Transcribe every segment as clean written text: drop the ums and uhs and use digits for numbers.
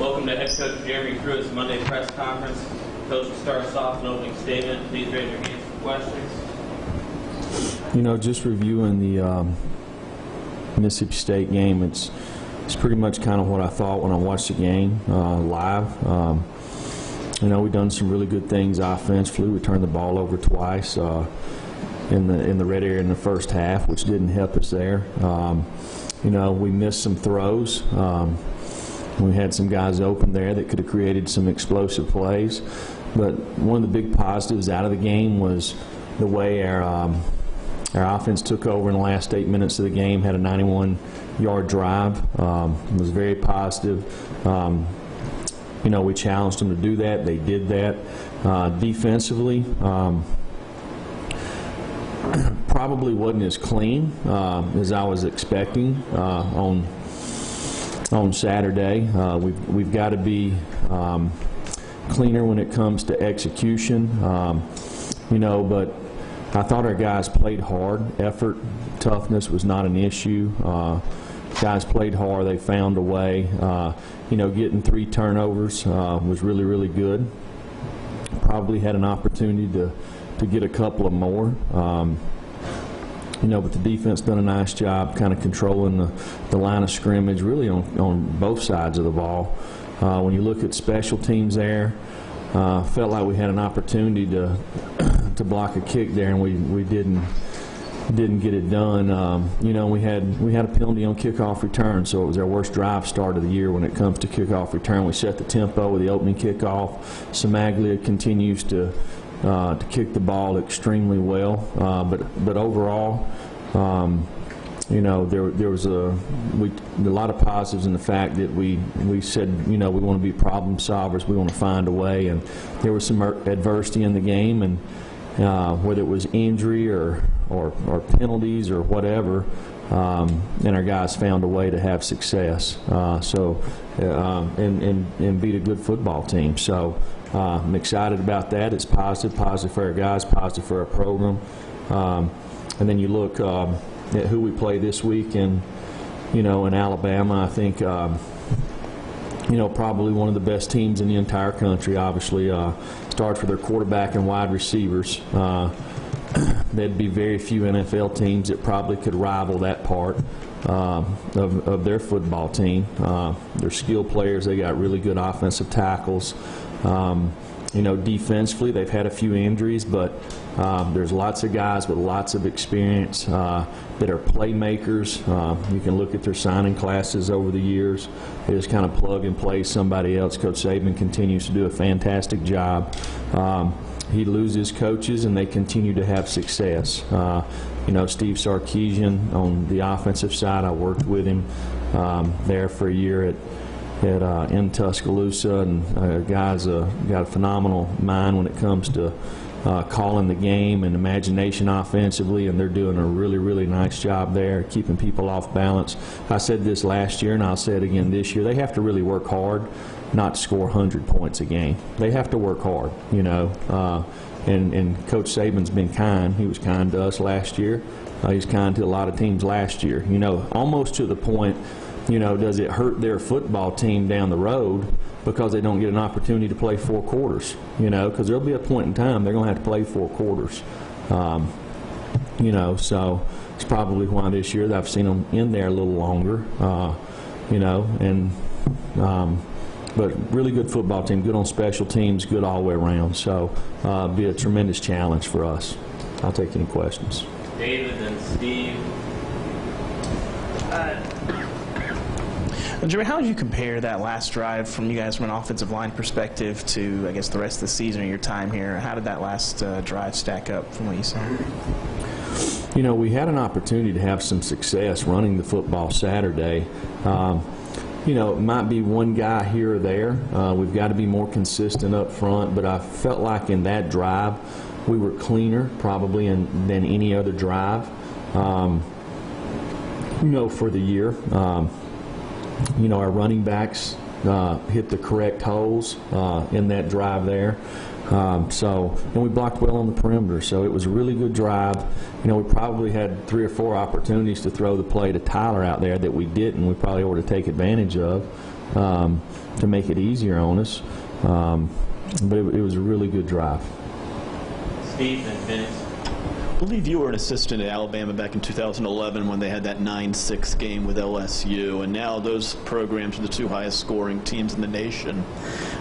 Welcome to Head Coach Jeremy Pruitt's Monday press conference. Coach will start us off with an opening statement. Please raise your hands for questions. You know, just reviewing the Mississippi State game, it's pretty much kind of what I thought when I watched the game live. You know, we've done some really good things offensively. We turned the ball over twice in the red area in the first half, which didn't help us there. You know, we missed some throws. We had some guys open there that could have created some explosive plays. But one of the big positives out of the game was the way our offense took over in the last 8 minutes of the game, had a 91-yard drive. It was very positive. You know, we challenged them to do that. They did that. Defensively, probably wasn't as clean as I was expecting on Saturday. We've got to be cleaner when it comes to execution. You know, but I thought our guys played hard. Effort, toughness was not an issue. Guys played hard. They found a way. You know, getting 3 turnovers was really, really good. Probably had an opportunity to get a couple of more. You know, but the defense done a nice job kind of controlling the line of scrimmage, really on both sides of the ball. When you look at special teams there, felt like we had an opportunity to block a kick there, and we didn't get it done. You know, we had a penalty on kickoff return, so it was our worst drive start of the year when it comes to kickoff return. We set the tempo with the opening kickoff. Samaglia continues to kick the ball extremely well, but overall, you know, there was a lot of positives in the fact that we said, you know, we want to be problem solvers, we want to find a way, and there was some adversity in the game, and whether it was injury or penalties or whatever, and our guys found a way to have success. And beat a good football team. So I'm excited about that. It's positive for our guys, positive for our program. And then you look at who we play this week, and you know, in Alabama, I think you know, probably one of the best teams in the entire country. Obviously, starts with their quarterback and wide receivers. There'd be very few NFL teams that probably could rival that part of their football team. They're skilled players. They got really good offensive tackles. You know, defensively, they've had a few injuries, but there's lots of guys with lots of experience that are playmakers. You can look at their signing classes over the years. They just kind of plug and play somebody else. Coach Saban continues to do a fantastic job. He loses coaches, and they continue to have success. You know, Steve Sarkisian on the offensive side, I worked with him there for a year in Tuscaloosa, and guy's got a phenomenal mind when it comes to calling the game and imagination offensively, and they're doing a really, really nice job there, keeping people off balance. I said this last year, and I'll say it again this year. They have to really work hard not to score 100 points a game. They have to work hard, you know. And Coach Saban's been kind. He was kind to us last year. He's kind to a lot of teams last year. You know, almost to the point, you know, does it hurt their football team down the road because they don't get an opportunity to play 4 quarters? You know, because there'll be a point in time they're going to have to play 4 quarters. You know, so it's probably why this year I've seen them in there a little longer. You know, and but really good football team, good on special teams, good all the way around. So be a tremendous challenge for us. I'll take any questions. David and Steve. Jeremy, how would you compare that last drive from you guys from an offensive line perspective to, I guess, the rest of the season or your time here? How did that last drive stack up from what you saw? You know, we had an opportunity to have some success running the football Saturday. You know, it might be one guy here or there. We've got to be more consistent up front, but I felt like in that drive we were cleaner probably than any other drive, you know, for the year. You know, our running backs hit the correct holes in that drive there. And we blocked well on the perimeter, so it was a really good drive. You know, we probably had 3 or 4 opportunities to throw the play to Tyler out there that we didn't. We probably ought to take advantage of. to make it easier on us. But it was a really good drive. Steve and Vince. I believe you were an assistant at Alabama back in 2011 when they had that 9-6 game with LSU, and now those programs are the two highest scoring teams in the nation.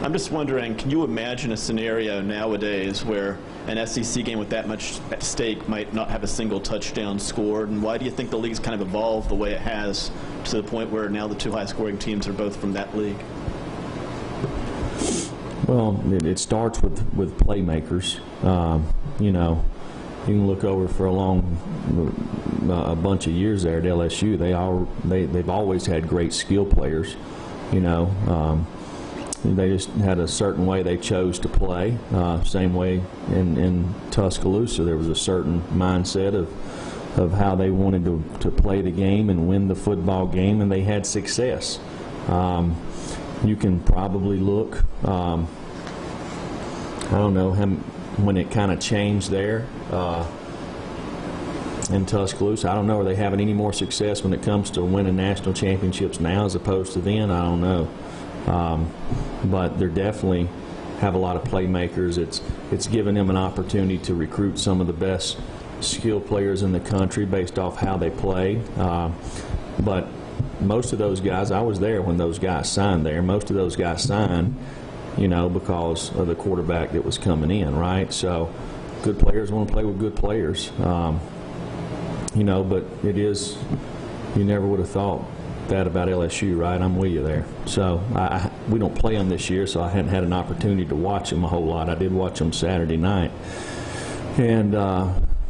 I'm just wondering, can you imagine a scenario nowadays where an SEC game with that much at stake might not have a single touchdown scored, and why do you think the league's kind of evolved the way it has to the point where now the two highest scoring teams are both from that league? Well, it starts with playmakers. You know, you can look over for a bunch of years there at LSU. They've always had great skill players. You know, they just had a certain way they chose to play. Same way in Tuscaloosa, there was a certain mindset of how they wanted to play the game and win the football game, and they had success. You can probably look. I don't know when it kind of changed there in Tuscaloosa. I don't know. Are they having any more success when it comes to winning national championships now as opposed to then? I don't know. But they definitely have a lot of playmakers. It's given them an opportunity to recruit some of the best skilled players in the country based off how they play. But most of those guys, I was there when those guys signed there. Most of those guys signed, you know, because of the quarterback that was coming in, right? So good players want to play with good players. You know, but it is, you never would have thought that about LSU, right? I'm with you there. So we don't play them this year, so I hadn't had an opportunity to watch them a whole lot. I did watch them Saturday night. And,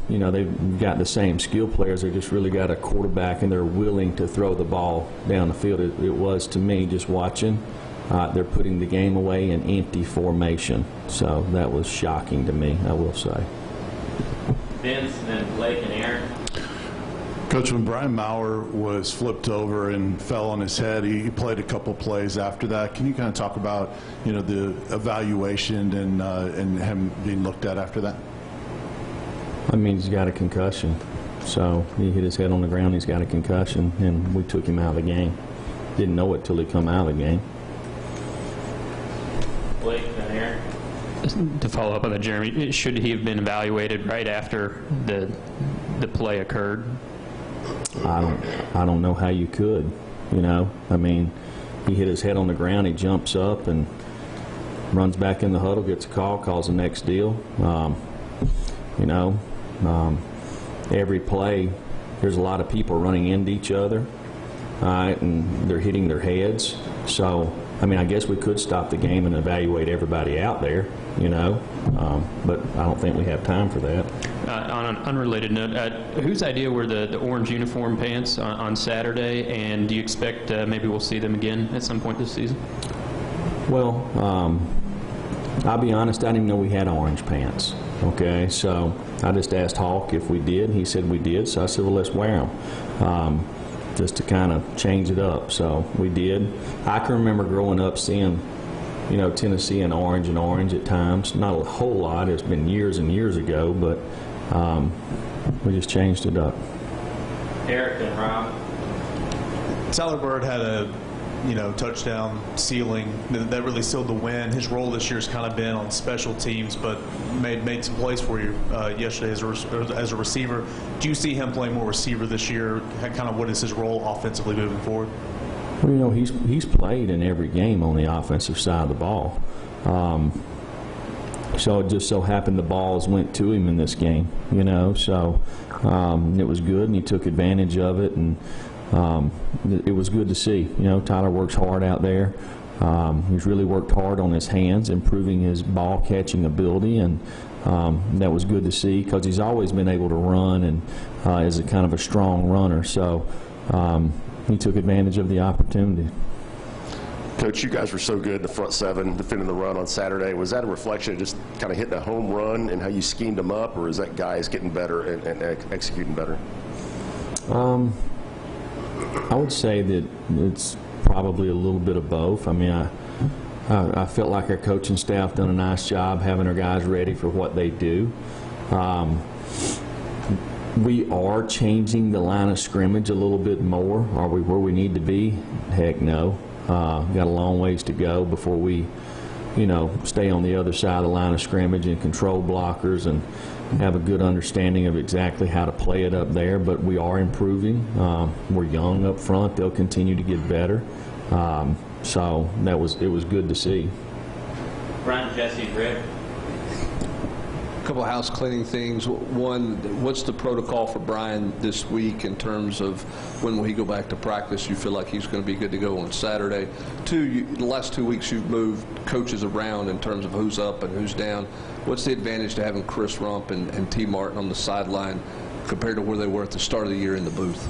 you know, they've got the same skill players. They just really got a quarterback, and they're willing to throw the ball down the field. It was, to me, just watching. They're putting the game away in empty formation. So that was shocking to me, I will say. Vince, and then Blake and Aaron. Coach, when Brian Maurer was flipped over and fell on his head, he played a couple plays after that. Can you kind of talk about, you know, the evaluation and him being looked at after that? I mean, he's got a concussion. So he hit his head on the ground, he's got a concussion, and we took him out of the game. Didn't know it till he come out of the game. Blake and Aaron. To follow up on that, Jeremy, should he have been evaluated right after the play occurred? I don't know how you could, you know. I mean, he hit his head on the ground, he jumps up and runs back in the huddle, gets a call, calls the next deal. You know, every play, there's a lot of people running into each other, all right, and they're hitting their heads. So, I mean, I guess we could stop the game and evaluate everybody out there, you know, but I don't think we have time for that. On an unrelated note, whose idea were the orange uniform pants on Saturday, and do you expect maybe we'll see them again at some point this season? Well, I'll be honest, I didn't even know we had orange pants. Okay, so I just asked Hawk if we did. He said we did, so I said, well, let's wear them, just to kind of change it up. So we did. I can remember growing up seeing, you know, Tennessee in orange at times. Not a whole lot. It's been years and years ago, but we just changed it up. Eric and Rob. Tyler Bird had a touchdown ceiling that really sealed the win. His role this year has kind of been on special teams, but made some plays for you yesterday as a receiver. Do you see him playing more receiver this year? Kind of what is his role offensively moving forward? Well, you know, he's played in every game on the offensive side of the ball. So it just so happened the balls went to him in this game, you know. So it was good, and he took advantage of it, and it was good to see. You know, Tyler works hard out there. He's really worked hard on his hands, improving his ball catching ability, and that was good to see because he's always been able to run and is a kind of a strong runner. So he took advantage of the opportunity. Coach, you guys were so good in the front seven defending the run on Saturday. Was that a reflection of just kind of hitting a home run and how you schemed them up, or is that guys getting better and executing better? I would say that it's probably a little bit of both. I mean, I felt like our coaching staff done a nice job having our guys ready for what they do. We are changing the line of scrimmage a little bit more. Are we where we need to be? Heck no. Got a long ways to go before we, stay on the other side of the line of scrimmage and control blockers and have a good understanding of exactly how to play it up there. But we are improving. We're young up front. They'll continue to get better. So it was good to see. Brian, Jesse, Rick. A couple of house cleaning things. One, what's the protocol for Brian this week in terms of when will he go back to practice? You feel like he's going to be good to go on Saturday? Two, the last 2 weeks you've moved coaches around in terms of who's up and who's down. What's the advantage to having Chris Rump and T. Martin on the sideline compared to where they were at the start of the year in the booth?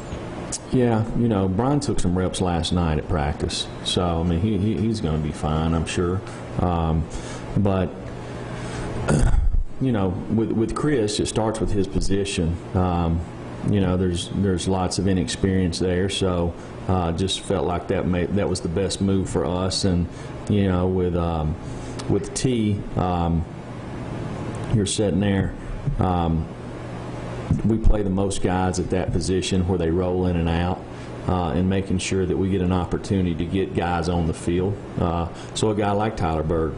Yeah, Brian took some reps last night at practice, so I mean he's going to be fine, I'm sure. But with Chris, it starts with his position. There's lots of inexperience there, so just felt like that was the best move for us. And with T, you're sitting there. We play the most guys at that position where they roll in and out, and making sure that we get an opportunity to get guys on the field. So a guy like Tyler Bird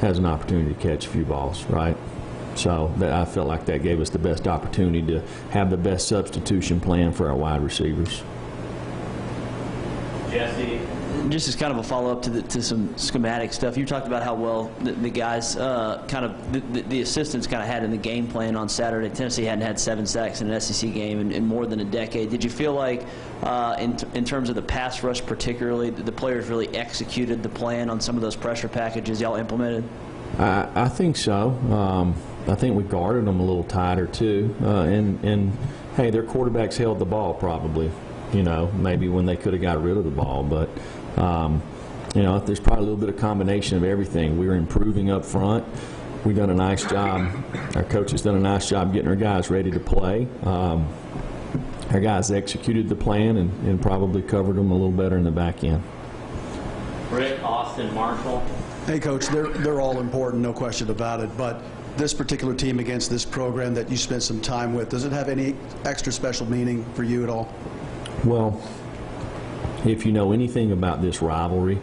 has an opportunity to catch a few balls, right? So I felt like that gave us the best opportunity to have the best substitution plan for our wide receivers. Jesse. Just as kind of a follow-up to some schematic stuff, you talked about how well the guys the assistants kind of had in the game plan on Saturday. Tennessee hadn't had 7 sacks in an SEC game in more than a decade. Did you feel like in terms of the pass rush particularly, the players really executed the plan on some of those pressure packages y'all implemented? I think so. I think we guarded them a little tighter too, and hey, their quarterbacks held the ball probably, maybe when they could have got rid of the ball, but there's probably a little bit of combination of everything. We were improving up front. We've done a nice job. Our coach has done a nice job getting our guys ready to play. Our guys executed the plan and probably covered them a little better in the back end. Rick, Austin, Marshall. Hey, Coach, they're all important, no question about it. But this particular team against this program that you spent some time with, does it have any extra special meaning for you at all? Well, if you know anything about this rivalry,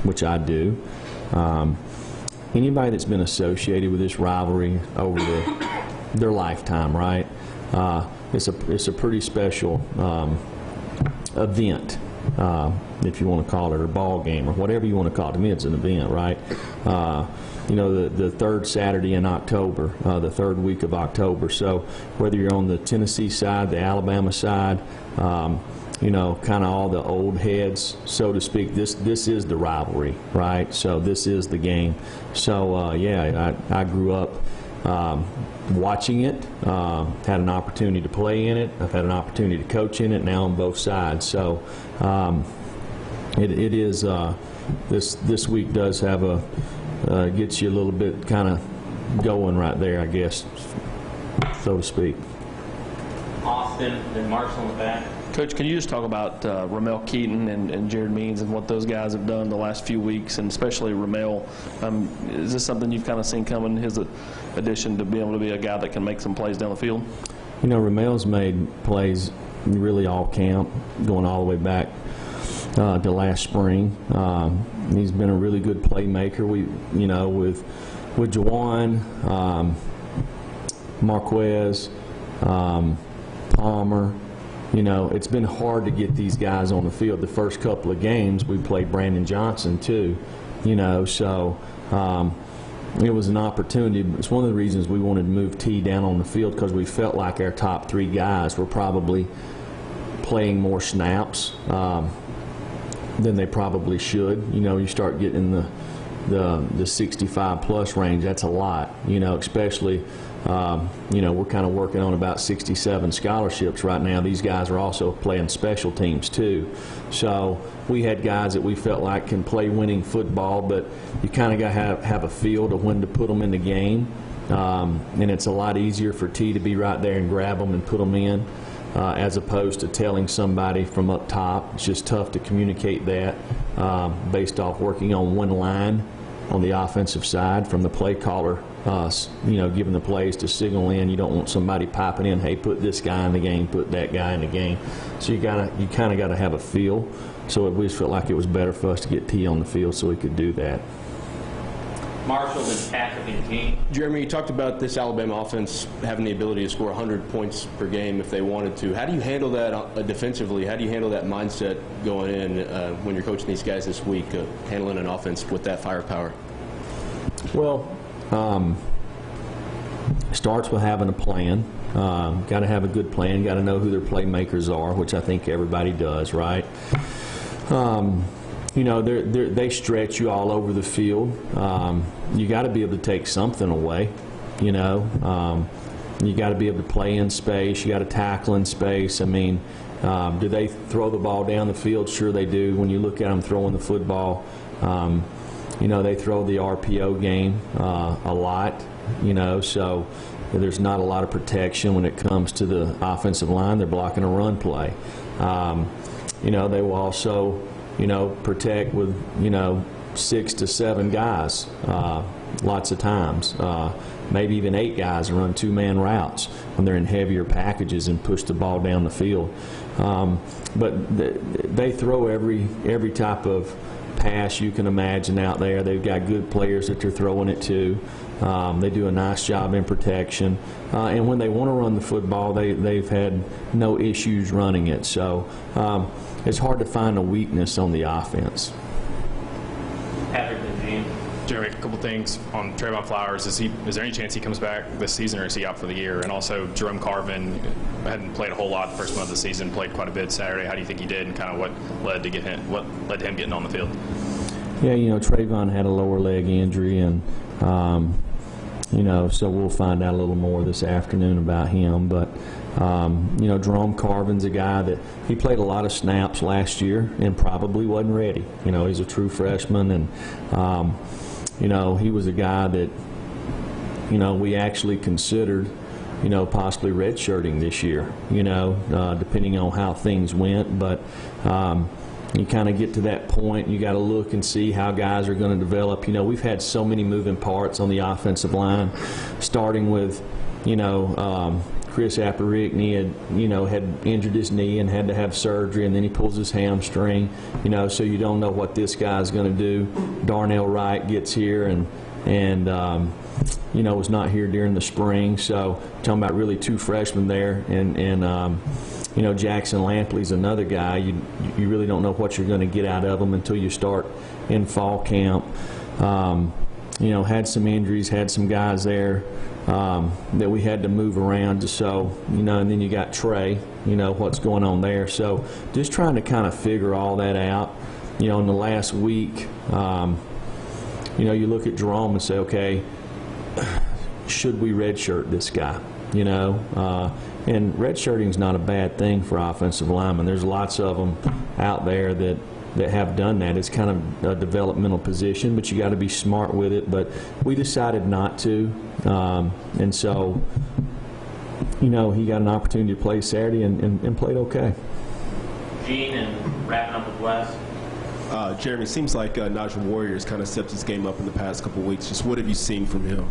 which I do, anybody that's been associated with this rivalry over their lifetime, right? It's a pretty special event, if you want to call it, or ball game, or whatever you want to call it. To me, it's an event, right? The third Saturday in October, the third week of October. So whether you're on the Tennessee side, the Alabama side, kind of all the old heads, so to speak, this is the rivalry, right? So this is the game. So, I grew up watching it, had an opportunity to play in it. I've had an opportunity to coach in it now on both sides. So it is, this week does have gets you a little bit kind of going right there, I guess, so to speak. Austin, then Marshall in the back. Coach, can you just talk about Ramel Keaton and Jared Means and what those guys have done the last few weeks, and especially Ramel? Is this something you've kind of seen coming, his addition to be able to be a guy that can make some plays down the field? Ramel's made plays really all camp, going all the way back to last spring. He's been a really good playmaker. With Jawan, Marquez, Palmer. It's been hard to get these guys on the field. The first couple of games, we played Brandon Johnson too, so it was an opportunity. It's one of the reasons we wanted to move T down on the field, because we felt like our top 3 guys were probably playing more snaps than they probably should. You start getting the 65-plus range, that's a lot, especially we're kind of working on about 67 scholarships right now. These guys are also playing special teams too. So we had guys that we felt like can play winning football, but you kind of got to have a feel to when to put them in the game. And it's a lot easier for T to be right there and grab them and put them in, as opposed to telling somebody from up top. It's just tough to communicate that based off working on one line on the offensive side from the play caller giving the plays to signal in. You don't want somebody popping in, hey, put this guy in the game, put that guy in the game. So you kind of got to have a feel. So we just felt like it was better for us to get T on the field so we could do that. Marshall, then Patrick and Gene. Jeremy, you talked about this Alabama offense having the ability to score 100 points per game if they wanted to. How do you handle that defensively? How do you handle that mindset going in when you're coaching these guys this week, handling an offense with that firepower? Well, starts with having a plan. Got to have a good plan. Got to know who their playmakers are, which I think everybody does, right? They stretch you all over the field. You got to be able to take something away. You got to be able to play in space. You got to tackle in space. I mean, do they throw the ball down the field? Sure they do. When you look at them throwing the football, they throw the RPO game a lot. So there's not a lot of protection when it comes to the offensive line. They're blocking a run play. They will also protect with, 6 to 7 guys lots of times. Maybe even 8 guys run 2-man routes when they're in heavier packages and push the ball down the field. But they throw every type of pass you can imagine out there. They've got good players that they're throwing it to. They do a nice job in protection. And when they want to run the football, they've had no issues running it. So it's hard to find a weakness on the offense. Patrick and Gene. Jeremy, a couple things on Trayvon Flowers. Is there any chance he comes back this season, or is he out for the year? And also, Jerome Carvin hadn't played a whole lot the first month of the season, played quite a bit Saturday. How do you think he did, and kind of what led to him getting on the field? Yeah, Trayvon had a lower leg injury, and so we'll find out a little more this afternoon about him. But Jerome Carvin's a guy that he played a lot of snaps last year and probably wasn't ready. He's a true freshman, and he was a guy that we actually considered possibly redshirting this year. Depending on how things went, but. You kind of get to that point, you got to look and see how guys are going to develop. We've had so many moving parts on the offensive line, starting with, Chris Aparichny had injured his knee and had to have surgery, and then he pulls his hamstring, so you don't know what this guy's going to do. Darnell Wright gets here and was not here during the spring, so talking about really 2 freshmen there, and Jackson Lampley's another guy. You really don't know what you're going to get out of them until you start in fall camp. Had some injuries, had some guys there that we had to move around. And then you got Trey, what's going on there. So just trying to kind of figure all that out. In the last week, you look at Jerome and say, okay, should we redshirt this guy? And redshirting is not a bad thing for offensive linemen. There's lots of them out there that have done that. It's kind of a developmental position, but you got to be smart with it. But we decided not to, and so he got an opportunity to play Saturday and played okay. Gene, and wrapping up with Wes. Jeremy, seems like Nigel Warrior's kind of stepped his game up in the past couple of weeks. Just what have you seen from him?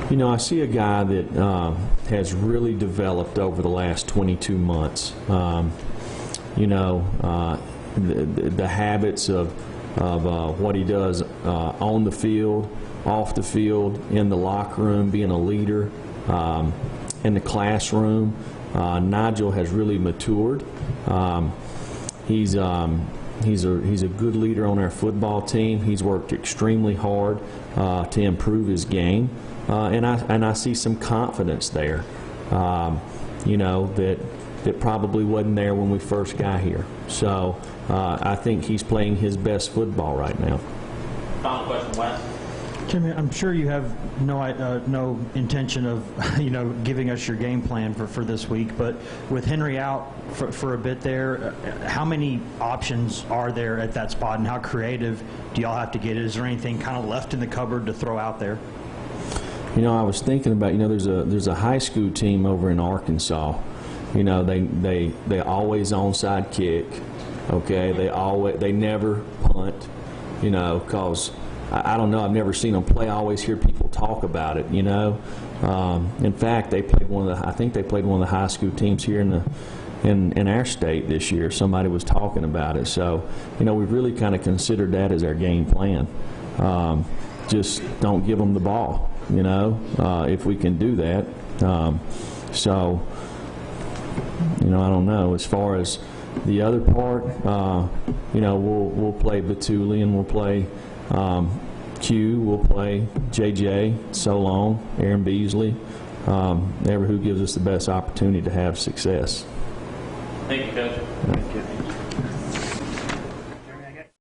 I see a guy that has really developed over the last 22 months. The habits of what he does on the field, off the field, in the locker room, being a leader, in the classroom. Nigel has really matured. He's a good leader on our football team. He's worked extremely hard to improve his game. And I see some confidence there, that probably wasn't there when we first got here. So I think he's playing his best football right now. Final question, Wes. Jimmy, I'm sure you have no intention of giving us your game plan for this week, but with Henry out for a bit there, how many options are there at that spot, and how creative do y'all have to get? Is there anything kind of left in the cupboard to throw out there? I was thinking about, there's a high school team over in Arkansas. They always onside kick. Okay, they never punt. Because I don't know. I've never seen them play. I always hear people talk about it, you know. In fact, they played I think they played one of the high school teams here in our state this year. Somebody was talking about it. So, you know, we've really kind of considered that as our game plan. Just don't give them the ball, you know, if we can do that. So, you know, I don't know. As far as the other part, you know, we'll play Batuli and we'll play Q, we'll play JJ, So Long, Aaron Beasley, who gives us the best opportunity to have success. Thank you, Coach.